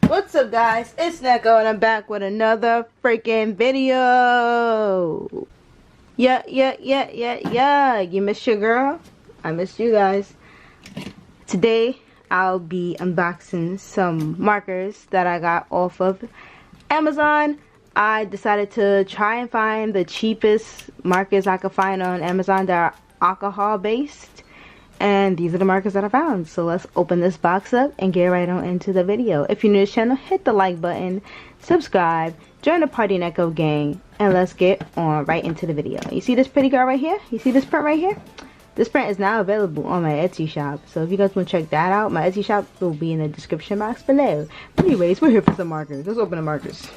What's up, guys? It's Neko and I'm back with another freaking video. Yeah. You missed your girl? I missed you guys. Today I'll be unboxing some markers that I got off of Amazon. I decided to try and find the cheapest markers I could find on Amazon that are alcohol based. And these are the markers that I found. So let's open this box up and get right on into the video. If you're new to the channel, hit the like button, subscribe, join the Partiineko gang, and let's get on right into the video. You see this pretty girl right here? You see this print right here? This print is now available on my Etsy shop. So if you guys want to check that out, my Etsy shop will be in the description box below. But anyways, we're here for some markers. Let's open the markers.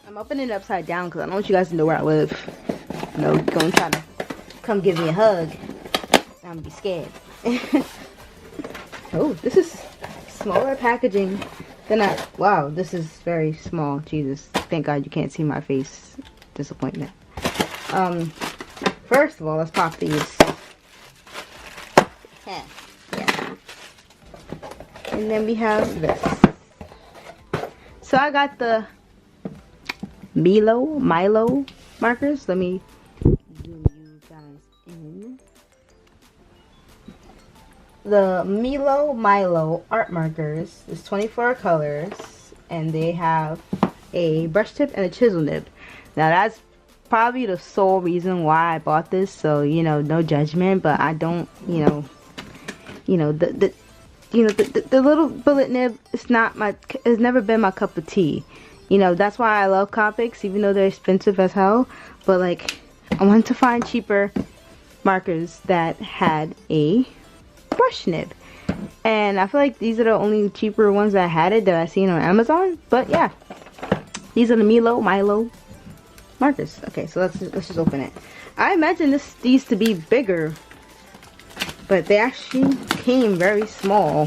I'm opening it upside down because I don't want you guys to know where I live. You know, don't try to come give me a hug. I'm gonna be scared. Oh, this is smaller packaging than I. Wow, this is very small. Jesus, thank God you can't see my face. Disappointment. First of all, let's pop these. Yeah. And then we have this. So I got the Milo markers. Let me zoom you guys in. The Milo art markers is 24 colors, and they have a brush tip and a chisel nib. Now that's probably the sole reason why I bought this, so you know, no judgment, but I don't, the little bullet nib is not my, it's never been my cup of tea. You know, that's why I love Copics, even though they're expensive as hell. But like, I wanted to find cheaper markers that had a brush nib. And I feel like these are the only cheaper ones that had it that I've seen on Amazon. But yeah, these are the Milo markers. Okay, so let's just open it. I imagine these to be bigger, but they actually came very small,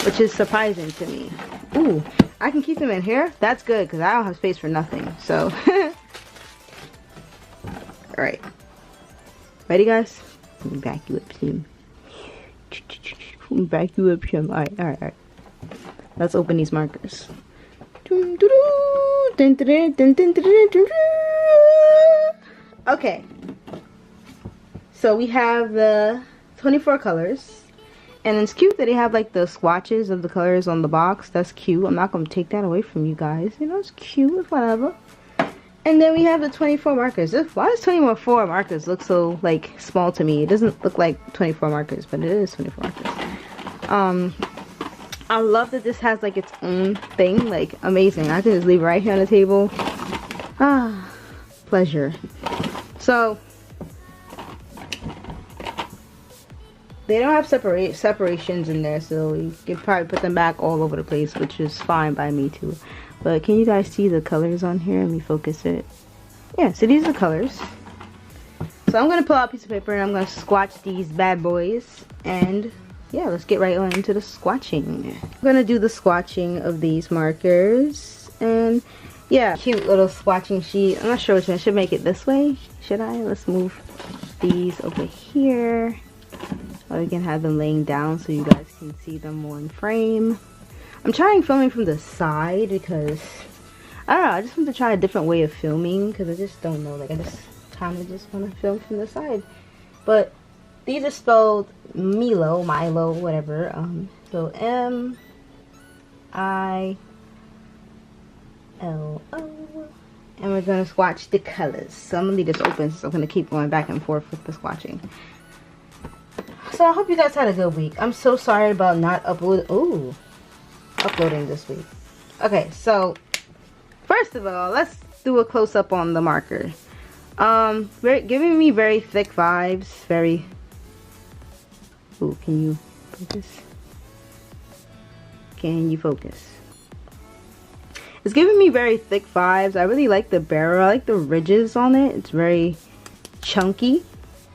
which is surprising to me. Ooh. I can keep them in here. That's good because I don't have space for nothing. So, alright. Ready, guys? Let me back you up some. Back you up some. Alright. Let's open these markers. Okay. So we have the 24 colors. And it's cute that they have like the swatches of the colors on the box. That's cute. I'm not going to take that away from you guys. You know, it's cute. It's whatever. And then we have the 24 markers. Why does 24 markers look so like small to me? It doesn't look like 24 markers, but it is 24 markers. I love that this has like its own thing. Like, amazing. I can just leave it right here on the table. Ah, pleasure. So they don't have separations in there, so you can probably put them back all over the place, which is fine by me too. But can you guys see the colors on here? Let me focus it. Yeah, so these are the colors. So I'm going to pull out a piece of paper and I'm going to swatch these bad boys. And yeah, let's get right on into the swatching. I'm going to do the swatching of these markers. And yeah, cute little swatching sheet. I'm not sure which one. I should make it this way. Should I? Let's move these over here. Or we can have them laying down so you guys can see them more in frame. I'm trying filming from the side because I don't know, I just want to try a different way of filming because I just don't know, like I just kind of just want to film from the side. But these are spelled Milo, whatever. So M-I-L-O. And we're gonna swatch the colors. So I'm gonna leave this open, so I'm gonna keep going back and forth with the swatching. So I hope you guys had a good week. I'm so sorry about not uploading this week. Okay, so first of all, let's do a close-up on the marker. Giving me very thick vibes. Very. Ooh, can you focus? Can you focus? It's giving me very thick vibes. I really like the barrel. I like the ridges on it. It's very chunky,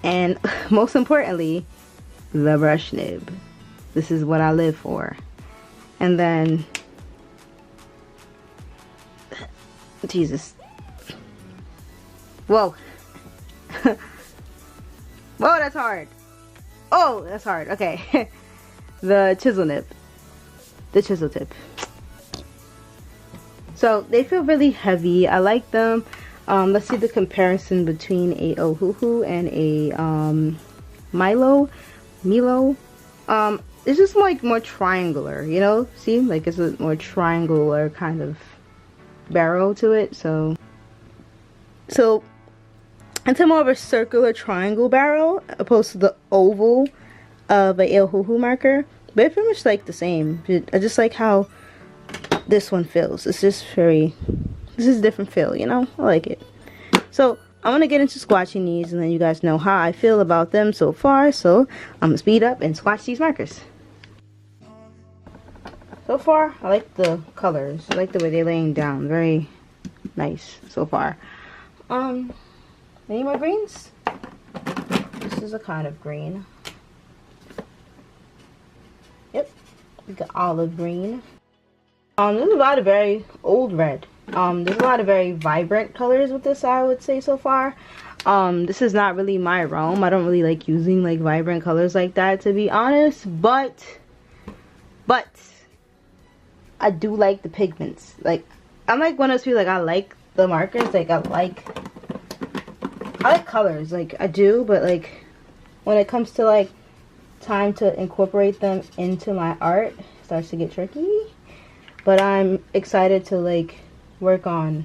and most importantly, the brush nib. This is what I live for. And then, Jesus. Whoa. Whoa, that's hard. Oh, that's hard. Okay. The chisel nib. The chisel tip. So they feel really heavy. I like them. Let's see the comparison between a Ohuhu and a Milo. It's just like more triangular, you know? See, like it's a more triangular kind of barrel to it. So it's a more of a circular triangle barrel opposed to the oval of a Ohuhu marker. But it's pretty much like the same. I just like how this one feels. It's just this is a different feel, you know? I like it. So I'm gonna get into swatching these and then you guys know how I feel about them so far. So I'm gonna speed up and swatch these markers. So far, I like the colors. I like the way they're laying down. Very nice so far. Any more greens? This is a kind of green. Yep, we got olive green. There's a lot of very old red. There's a lot of very vibrant colors with this, I would say so far. This is not really my realm. I don't really like using like vibrant colors like that, to be honest. But I do like the pigments. Like, I'm like one of those people, like I like the markers. Like I like colors. Like I do, but like when it comes to like time to incorporate them into my art, it starts to get tricky. But I'm excited to like work on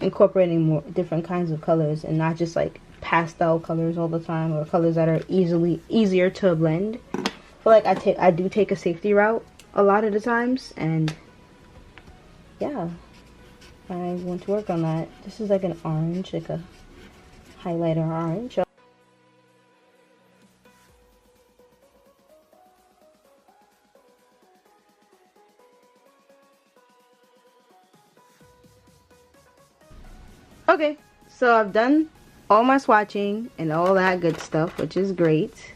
incorporating more different kinds of colors and not just like pastel colors all the time or colors that are easier to blend. I feel like I do take a safety route a lot of the times, and yeah, I want to work on that. This is like an orange, like a highlighter orange. Okay, so I've done all my swatching and all that good stuff, which is great.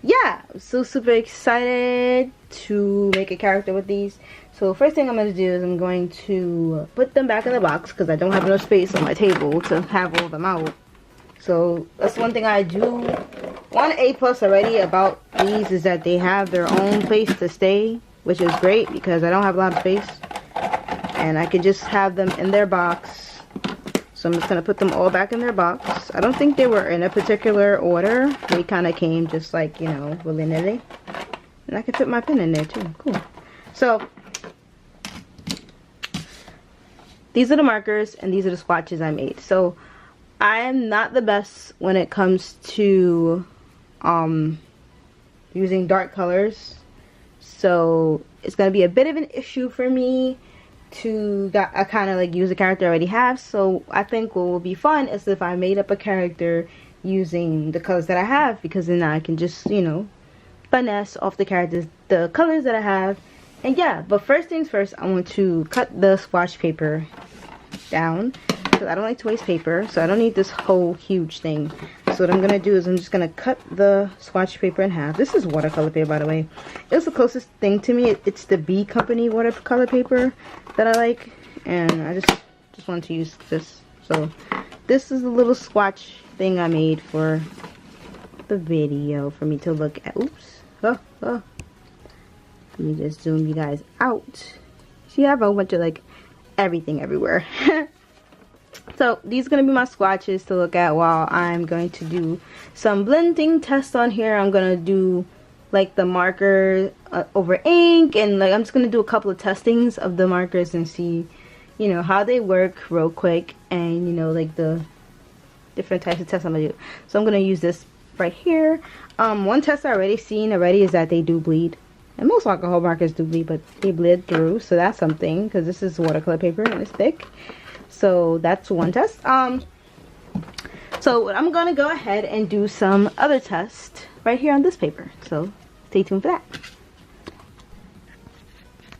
Yeah, so super excited to make a character with these. So first thing I'm going to do is I'm going to put them back in the box because I don't have enough space on my table to have all of them out. So that's one thing I do. One A plus already about these is that they have their own place to stay, which is great because I don't have a lot of space. And I can just have them in their box. So I'm just going to put them all back in their box. I don't think they were in a particular order. They kind of came just like, you know, willy-nilly. And I can fit my pen in there too. Cool. So these are the markers and these are the swatches I made. So I am not the best when it comes to using dark colors. So it's going to be a bit of an issue for me to kind of like use a character I already have. So I think what will be fun is if I made up a character using the colors that I have, because then I can just, you know, finesse off the characters, the colors that I have. And yeah, but first things first, I want to cut the swatch paper down because I don't like to waste paper, so I don't need this whole huge thing. So what I'm gonna do is I'm just gonna cut the swatch paper in half. This is watercolor paper, by the way. It's the closest thing to me. It's the B Company watercolor paper that I like, and I just wanted to use this. So this is a little swatch thing I made for the video for me to look at. Oops. Let me just zoom you guys out. See, I have a bunch of like everything everywhere. So these are going to be my swatches to look at while I'm going to do some blending tests on here. I'm going to do like the marker over ink, and like I'm just going to do a couple of testings of the markers and see, you know, how they work real quick, and you know, like the different types of tests I'm going to do. So I'm going to use this right here. One test I already seen is that they do bleed. And most alcohol markers do bleed, but they bled through, so that's something, because this is watercolor paper and it's thick. So that's one test. So I'm gonna go ahead and do some other tests right here on this paper. So stay tuned for that.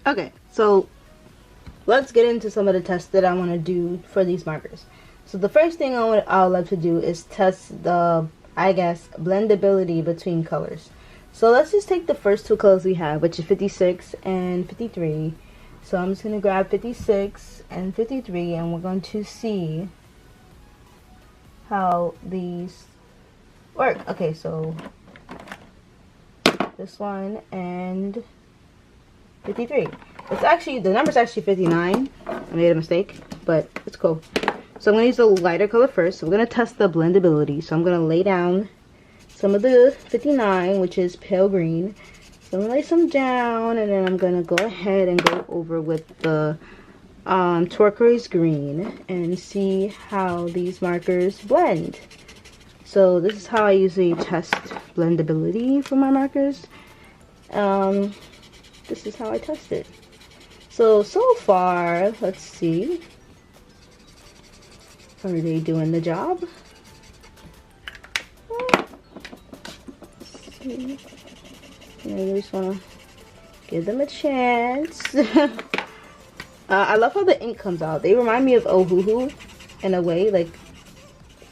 Okay, so let's get into some of the tests that I want to do for these markers. So the first thing I would love to do is test the, I guess, blendability between colors. So let's just take the first two colors we have, which is 56 and 53. So I'm just going to grab 56 and 53, and we're going to see how these work. Okay, so this one and 53. It's actually, the number's actually 59. I made a mistake, but it's cool. So I'm going to use the lighter color first. So we're going to test the blendability. So I'm going to lay down some of the 59, which is pale green. So I'm going to lay some down, and then I'm going to go ahead and go over with the turquoise green and see how these markers blend. So this is how I usually test blendability for my markers. This is how I test it. So far, let's see. Are they doing the job? Let's see. I just want to give them a chance. I love how the ink comes out. They remind me of Ohuhu in a way, like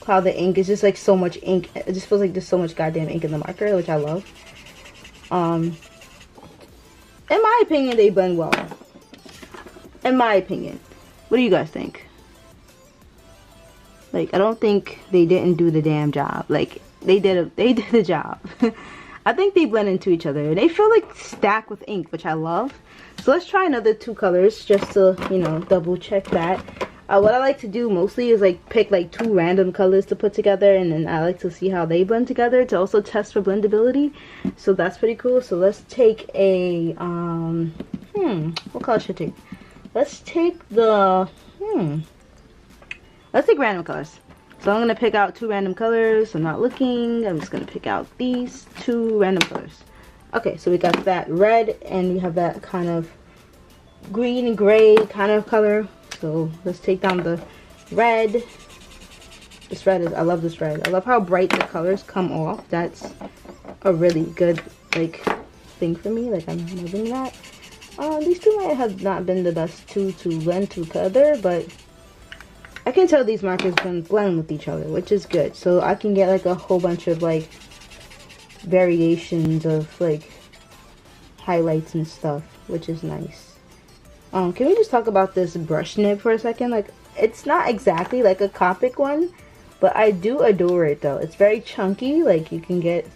how the ink is just like so much ink. It just feels like there's so much goddamn ink in the marker, which I love. In my opinion, they blend well. In my opinion. What do you guys think? Like, I don't think they didn't do the damn job. Like, they did the job. I think they blend into each other. They feel like stacked with ink, which I love. So let's try another 2 colors just to, you know, double check that. What I like to do mostly is like pick like 2 random colors to put together, and then I like to see how they blend together to also test for blendability. So that's pretty cool. So let's take a what color should I take? Let's take the let's take random colors. So I'm gonna pick out 2 random colors. I'm not looking. I'm just gonna pick out these 2 random colors. Okay, so we got that red, and we have that kind of green and gray kind of color. So let's take down the red. This red is, I love this red. I love how bright the colors come off. That's a really good like thing for me. Like, I'm loving that. These 2 might have not been the best 2 to blend together, but I can tell these markers can blend with each other, which is good. So I can get like a whole bunch of like variations of like highlights and stuff, which is nice. Can we just talk about this brush nib for a second? Like, it's not exactly like a Copic one, but I do adore it though. It's very chunky. Like, you can get,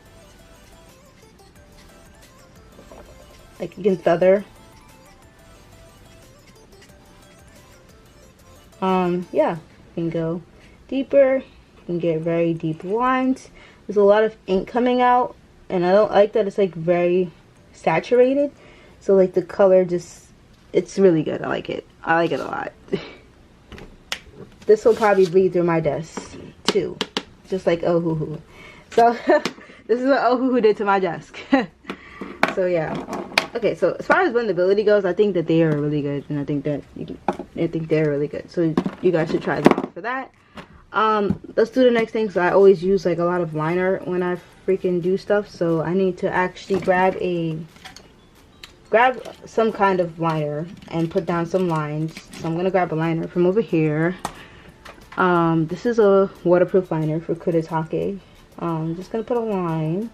like, you can feather. Yeah, you can go deeper. You can get very deep lines. There's a lot of ink coming out, and I don't like that it's like very saturated. So like the color just, it's really good. I like it. I like it a lot. This will probably bleed through my desk too, just like Ohuhu. So this is what Ohuhu did to my desk. So yeah. Okay, so as far as blendability goes, I think that they are really good, and I think that they're really good. So you guys should try them out for that. Let's do the next thing. So I always use like a lot of liner when I freaking do stuff. So I need to actually grab some kind of liner and put down some lines. So I'm gonna grab a liner from over here. This is a waterproof liner for Kuretake. I'm just gonna put a line.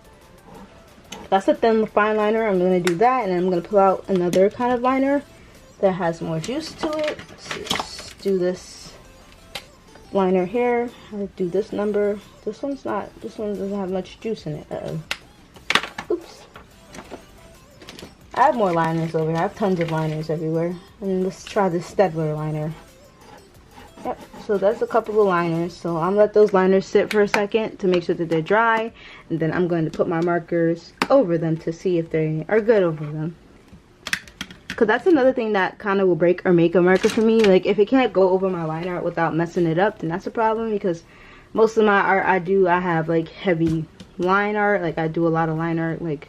That's a thin fine liner. I'm gonna do that, and then I'm gonna pull out another kind of liner that has more juice to it. So let's do this liner here. I'll do this number. This one doesn't have much juice in it. Oops. I have more liners over here. I have tons of liners everywhere. And let's try this Stedler liner. Yep, so that's a couple of liners. So I'm gonna let those liners sit for a second to make sure that they're dry. And then I'm going to put my markers over them to see if they are good over them. Because that's another thing that kind of will break or make a marker for me. Like, if it can't go over my line art without messing it up, then that's a problem. Because most of my art I have like heavy line art. Like, I do a lot of line art. Like,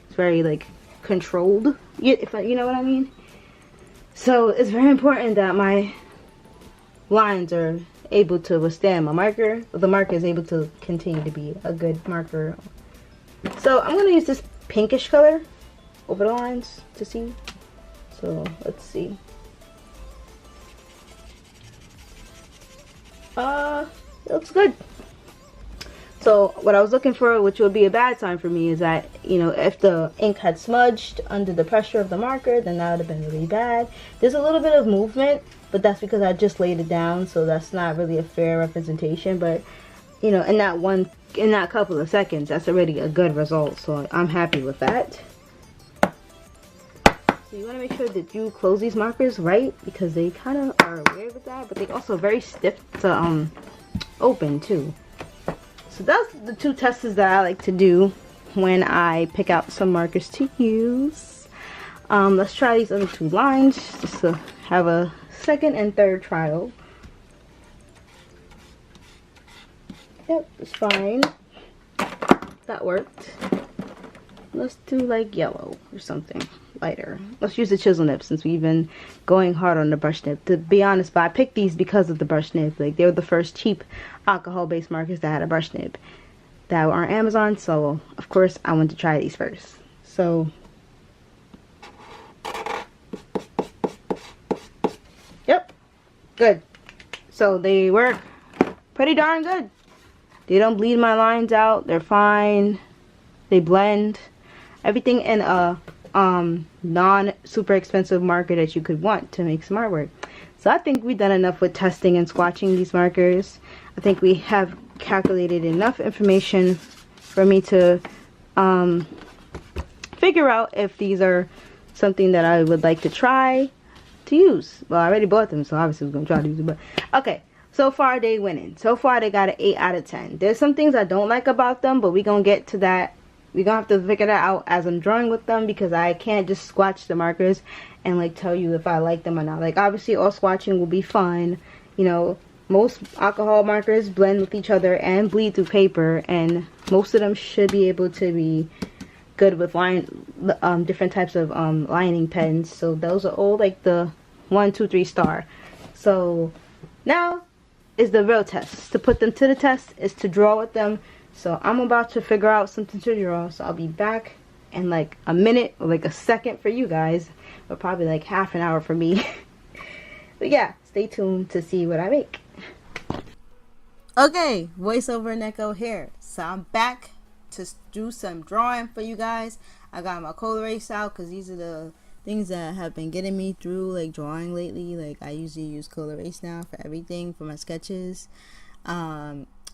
it's very like controlled, if you know what I mean. So it's very important that my lines are able to withstand my marker, but the marker is able to continue to be a good marker. So I'm going to use this pinkish color over the lines to see. So let's see. It looks good. So what I was looking for, which would be a bad sign for me, is that, you know, if the ink had smudged under the pressure of the marker, then that would have been really bad. There's a little bit of movement, but that's because I just laid it down, so that's not really a fair representation. But you know, in that couple of seconds, that's already a good result. So I'm happy with that. So you want to make sure that you close these markers right, because they kind of are weird with that, but they also very stiff to open too. So that's the two tests that I like to do when I pick out some markers to use. Let's try these other two lines just to have a second and third trial. Yep, it's fine. That worked. Let's do like yellow or something lighter. Let's use the chisel nib since we've been going hard on the brush nib. To be honest, but I picked these because of the brush nib. Like, they were the first cheap alcohol-based markers that had a brush nib that were on Amazon. So of course I wanted to try these first. So yep, good. So they work pretty darn good. They don't bleed my lines out. They're fine. They blend. Everything in a non super expensive marker that you could want to make some artwork. So I think we've done enough with testing and swatching these markers. I think we have calculated enough information for me to figure out if these are something that I would like to try to use. Well, I already bought them, so obviously we're going to try to use it. But okay, so far they winning. So far they got an 8 out of 10. There's some things I don't like about them, but we're going to get to that. We're going to have to figure that out as I'm drawing with them, because I can't just swatch the markers and like tell you if I like them or not. Like, obviously all swatching will be fun. You know, most alcohol markers blend with each other and bleed through paper, and most of them should be able to be good with different types of lining pens. So those are all like the 1, 2, 3 star. So now is the real test. To put them to the test is to draw with them. So I'm about to figure out something to draw. So I'll be back in like a minute or like a second for you guys, or probably like half an hour for me. But yeah, stay tuned to see what I make. Okay, voiceover Neko here. So I'm back to do some drawing for you guys. I got my color erase out because these are the things that have been getting me through like drawing lately. Like, I usually use color erase now for everything, for my sketches.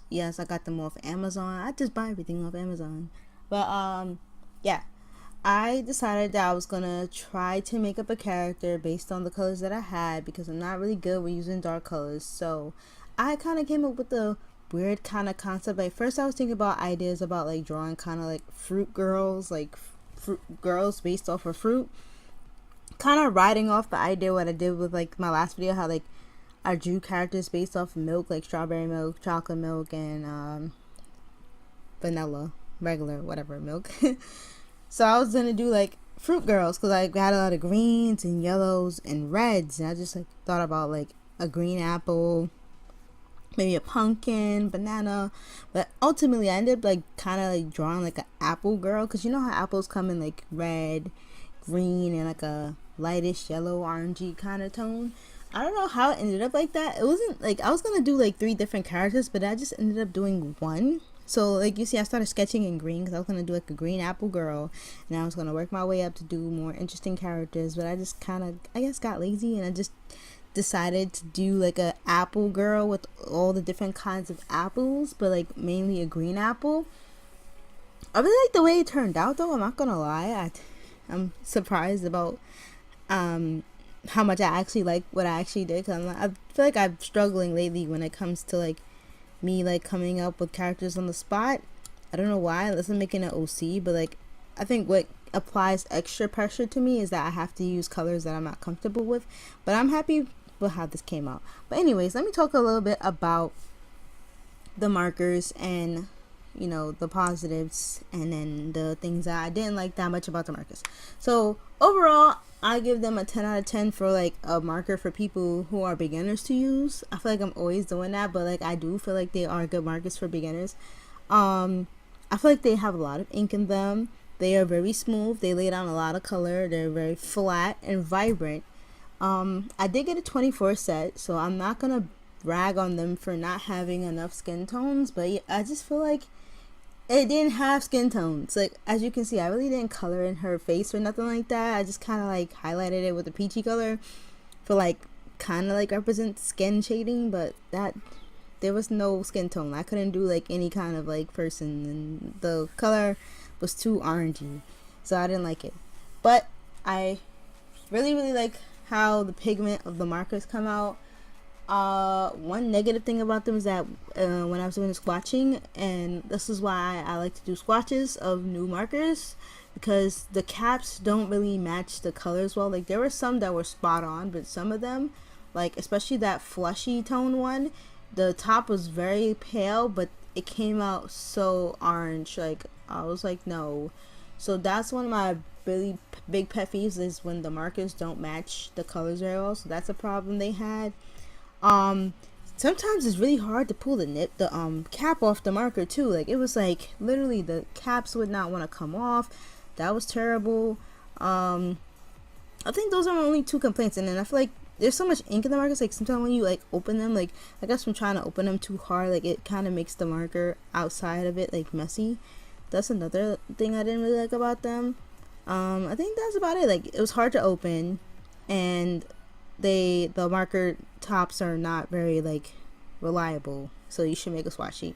Yes, I got them off Amazon. I just buy everything off Amazon. But yeah, I decided that I was gonna try to make up a character based on the colors that I had, because I'm not really good with using dark colors. So I kind of came up with a weird kind of concept. Like, first I was thinking about ideas about like drawing kind of like fruit girls, like fruit girls based off of fruit, kind of riding off the idea what I did with like my last video, how like I drew characters based off of milk, like strawberry milk, chocolate milk, and vanilla, regular, whatever milk. So I was gonna do like fruit girls, because I got a lot of greens and yellows and reds, and I just like thought about like a green apple, maybe a pumpkin, banana. But ultimately I ended up like kind of like drawing like an apple girl, because you know how apples come in like red, green, and like a lightish yellow, orangey kind of tone. I don't know how it ended up like that. It wasn't like I was gonna do like 3 different characters, but I just ended up doing one. So like you see, I started sketching in green because I was gonna do like a green apple girl, and I was gonna work my way up to do more interesting characters. But I just kind of, I guess, got lazy, and I just decided to do like a apple girl with all the different kinds of apples, but like mainly a green apple. I really like the way it turned out, though. I'm not gonna lie. I'm surprised about how much I actually like what I actually did, because I feel like I'm struggling lately when it comes to like me like coming up with characters on the spot. I don't know why, unless I'm making an OC, but like I think what applies extra pressure to me is that I have to use colors that I'm not comfortable with. But I'm happy with how this came out. But anyways, let me talk a little bit about the markers and, you know, the positives, and then the things that I didn't like that much about the markers. So overall, I give them a 10 out of 10 for like a marker for people who are beginners to use. I feel like I'm always doing that, but like I do feel like they are good markers for beginners. I feel like they have a lot of ink in them. They are very smooth. They lay down a lot of color. They're very flat and vibrant. I did get a 24 set, so I'm not gonna brag on them for not having enough skin tones, but I just feel like it didn't have skin tones. Like, as you can see, I really didn't color in her face or nothing like that. I just kind of like highlighted it with a peachy color for like kind of like represent skin shading, but that there was no skin tone. I couldn't do like any kind of like person, and the color was too orangey, so I didn't like it. But I really like how the pigment of the markers come out. One negative thing about them is that when I was doing the swatching, and this is why I like to do swatches of new markers, because the caps don't really match the colors well. Like there were some that were spot on, but some of them, like especially that flushy tone one, the top was very pale, but it came out so orange. Like I was like, no. So that's one of my really big pet peeves, is when the markers don't match the colors very well. So that's a problem they had. Sometimes it's really hard to pull the cap off the marker too. Like it was like literally the caps would not want to come off. That was terrible. I think those are my only two complaints. And then I feel like there's so much ink in the markers, like sometimes when you like open them, like I guess from trying to open them too hard, like it kind of makes the marker outside of it like messy. That's another thing I didn't really like about them. I think that's about it. Like it was hard to open, and the marker tops are not very like reliable, so you should make a swatch sheet.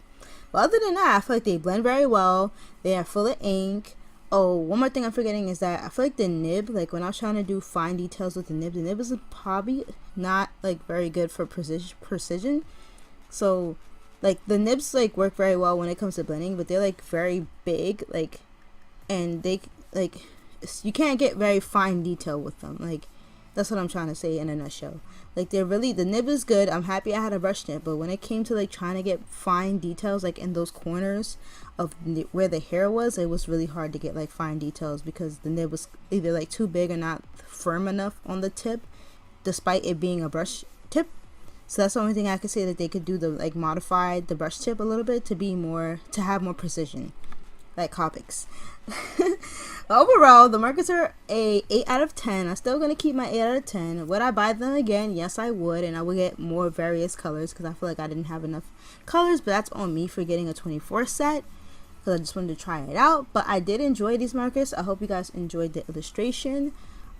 But other than that, I feel like they blend very well. They are full of ink. Oh, one more thing I'm forgetting is that I feel like the nib, like when I was trying to do fine details with the nib is probably not like very good for precision. So like the nibs like work very well when it comes to blending, but they're like very big, like, and they like, you can't get very fine detail with them. Like that's what I'm trying to say in a nutshell. Like they're really, the nib is good. I'm happy I had a brush nib, but when it came to like trying to get fine details like in those corners of where the hair was, it was really hard to get like fine details because the nib was either like too big or not firm enough on the tip, despite it being a brush tip. So that's the only thing I could say that they could do, the like modify the brush tip a little bit to be more, to have more precision, like Copics. Overall, the markers are a 8 out of 10. I'm still going to keep my 8 out of 10. Would I buy them again? Yes, I would. And I would get more various colors because I feel like I didn't have enough colors. But that's on me for getting a 24 set, because I just wanted to try it out. But I did enjoy these markers. I hope you guys enjoyed the illustration.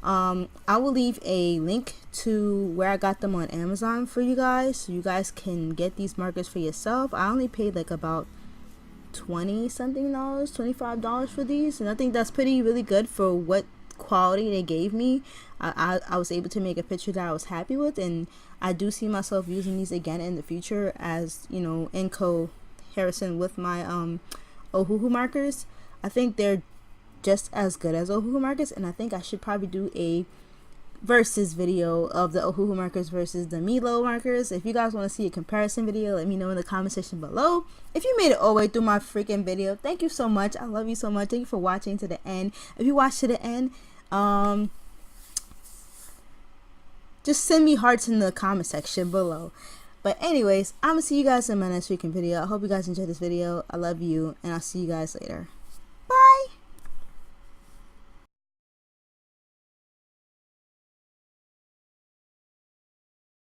I will leave a link to where I got them on Amazon for you guys, so you guys can get these markers for yourself. I only paid like about $20 something, $25 for these, and I think that's really good for what quality they gave me. I was able to make a picture that I was happy with, and I do see myself using these again in the future, as you know, in comparison with my Ohuhu markers. I think they're just as good as Ohuhu markers, and I think I should probably do a versus video of the Ohuhu markers versus the Milo markers. If you guys want to see a comparison video, let me know in the comment section below. If you made it all the way through my freaking video, thank you so much. I love you so much. Thank you for watching to the end. If you watched to the end, just send me hearts in the comment section below. But anyways, I'm gonna see you guys in my next freaking video. I hope you guys enjoyed this video. I love you, and I'll see you guys later.